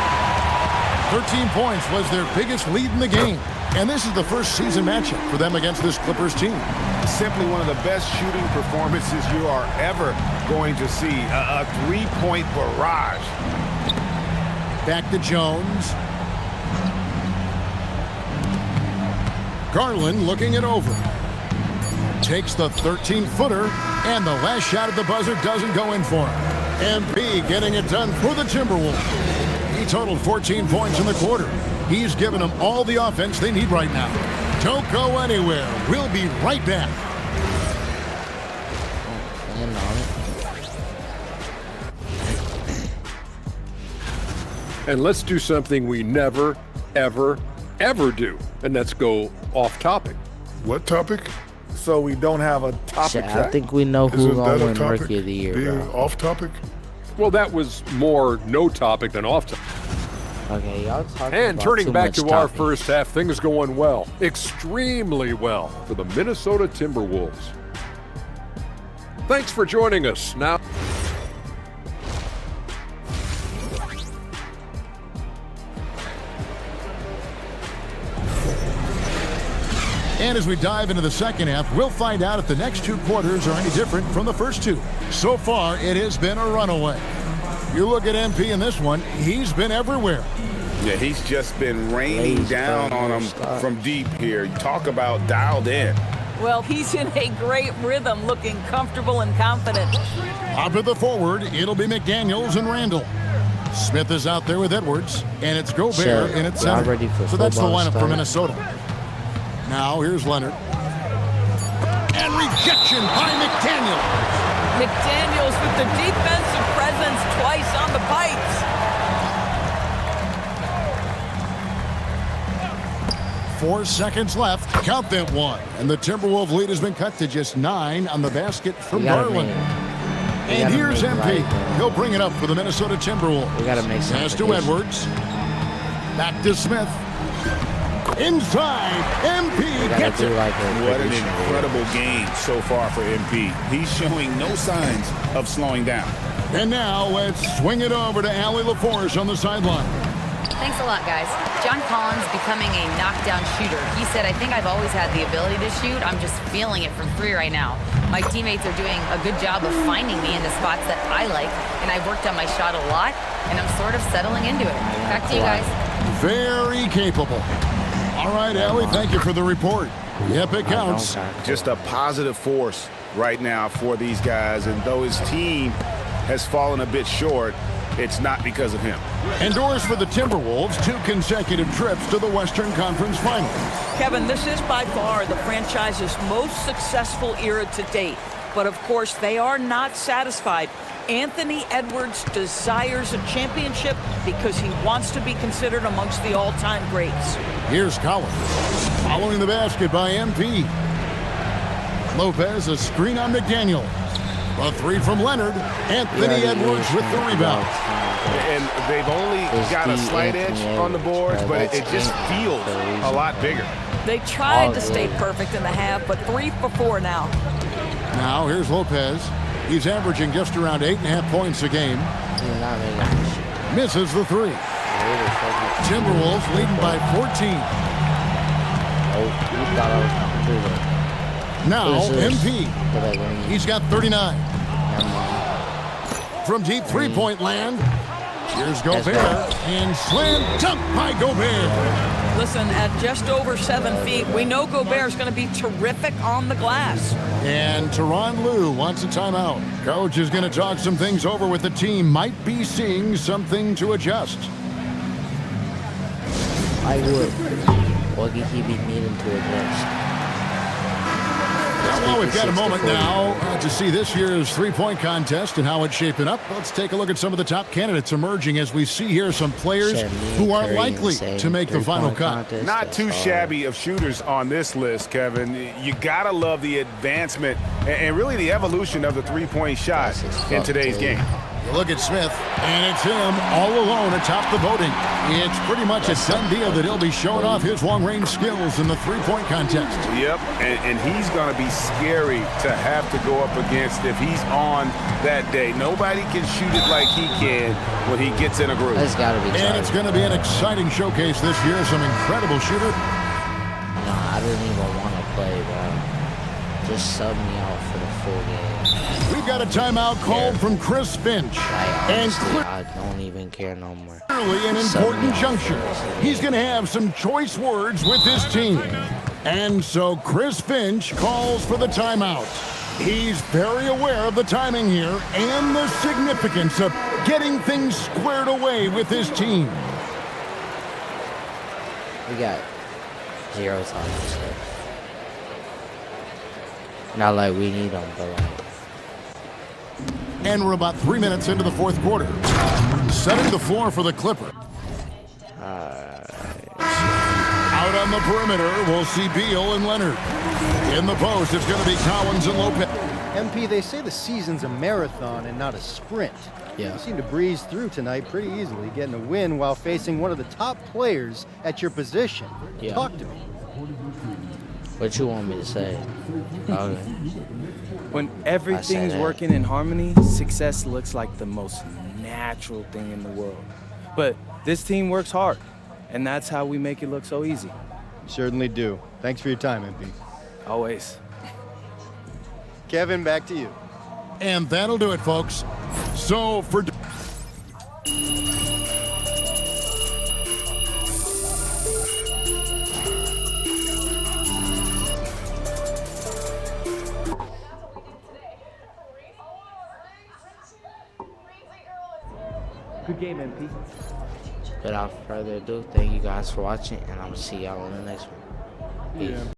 13 points was their biggest lead in the game. And this is the first season matchup for them against this Clippers team. Simply one of the best shooting performances you are ever going to see. A three-point barrage. Back to Jones. Garland looking it over. Takes the 13-footer, and the last shot at the buzzer doesn't go in for him. MP getting it done for the Timberwolves. He totaled 14 points in the quarter. He's given them all the offense they need right now. Don't go anywhere. We'll be right back. And let's do something we never, ever, ever do. And let's go off topic. What topic? So we don't have a topic. I think we know who's going to win Rookie of the Year. Being off topic? Well, that was more no topic than off topic. Okay, y'all talking And about turning too back much to our topic. first half, things going well. Extremely well for the Minnesota Timberwolves. Thanks for joining us. Now, And as we dive into the second half, we'll find out if the next two quarters are any different from the first two. So far, it has been a runaway. You look at MP in this one, he's been everywhere. Yeah, he's just been raining down on him from deep here. Talk about dialed in. Well, he's in a great rhythm, looking comfortable and confident. Up at the forward, it'll be McDaniels and Randall. Smith is out there with Edwards, and it's Gobert in its center. So that's the lineup for Minnesota. Now, here's Leonard. And rejection by McDaniel. McDaniels with the defensive presence twice on the pipes. 4 seconds left. Count that one. And the Timberwolves lead has been cut to just 9 on the basket from Garland. And here's MP. He'll bring it up for the Minnesota Timberwolves. We got to make some. Pass to Edwards. Back to Smith. Inside, MP gets it. What an incredible game so far for MP. He's showing no signs of slowing down. And now let's swing it over to Allie LaForge on the sideline. Thanks a lot, guys. John Collins becoming a knockdown shooter. He said, I think I've always had the ability to shoot. I'm just feeling it from 3 right now. My teammates are doing a good job of finding me in the spots that I like, and I've worked on my shot a lot, and I'm sort of settling into it. Back to you guys. Very capable. All right, Allie, thank you for the report. Yep, it counts. Just a positive force right now for these guys, and though his team has fallen a bit short, it's not because of him. Indoors for the Timberwolves, 2 consecutive trips to the Western Conference Finals. Kevin, this is by far the franchise's most successful era to date. But of course, they are not satisfied. Anthony Edwards desires a championship because he wants to be considered amongst the all-time greats. Here's Collins. Following the basket by MP. Lopez, a screen on McDaniel. A 3 from Leonard. Anthony Edwards with the rebound. And they've only got a slight edge on the boards, but it just feels a lot bigger. They tried to stay perfect in the half, but 3 for 4 now. Now here's Lopez. He's averaging just around 8.5 points a game. Misses the 3. Timberwolves leading by 14. Now MP. He's got 39. From deep three-point land. Here's Gobert. And slam dunk by Gobert. Listen, at just over 7 feet, we know Gobert's going to be terrific on the glass. And Tyronn Lue wants a timeout. Coach is going to talk some things over with the team. Might be seeing something to adjust. I would. What he be needing to adjust? Well, we've got a moment now to see this year's three-point contest and how it's shaping up. Let's take a look at some of the top candidates emerging as we see here some players who are likely to make the final cut. Not too shabby of shooters on this list, Kevin. You gotta love the advancement and really the evolution of the three-point shot in today's game. You look at Smith, and it's him all alone atop the voting. It's pretty much a done deal that he'll be showing off his long-range skills in the three-point contest. Yep, and he's going to be scary to have to go up against if he's on that day. Nobody can shoot it like he can when he gets in a groove. That's got to be and it's going to be an exciting showcase this year. Some incredible shooter. I didn't even want to play, bro. Just sub me out for the full game. We've got a timeout called from Chris Finch. And I don't even care no more. clearly an important juncture. He's going to have some choice words with his team. And so Chris Finch calls for the timeout. He's very aware of the timing here and the significance of getting things squared away with his team. We got 0 time. Not like we need them, but like. And we're about 3 minutes into the fourth quarter. Setting the floor for the Clipper. Out on the perimeter, we'll see Beal and Leonard. In the post, it's going to be Collins and Lopez. MP, they say the season's a marathon and not a sprint. Yeah. You seem to breeze through tonight pretty easily, getting a win while facing one of the top players at your position. Yeah. Talk to me. What you want me to say? Okay. When everything's working in harmony, success looks like the most natural thing in the world. But this team works hard, and that's how we make it look so easy. You certainly do. Thanks for your time, MP. Always. Kevin, back to you. And that'll do it, folks. So for... Good game, MP. Without further ado, thank you guys for watching, and I'm gonna see y'all in the next one. Peace.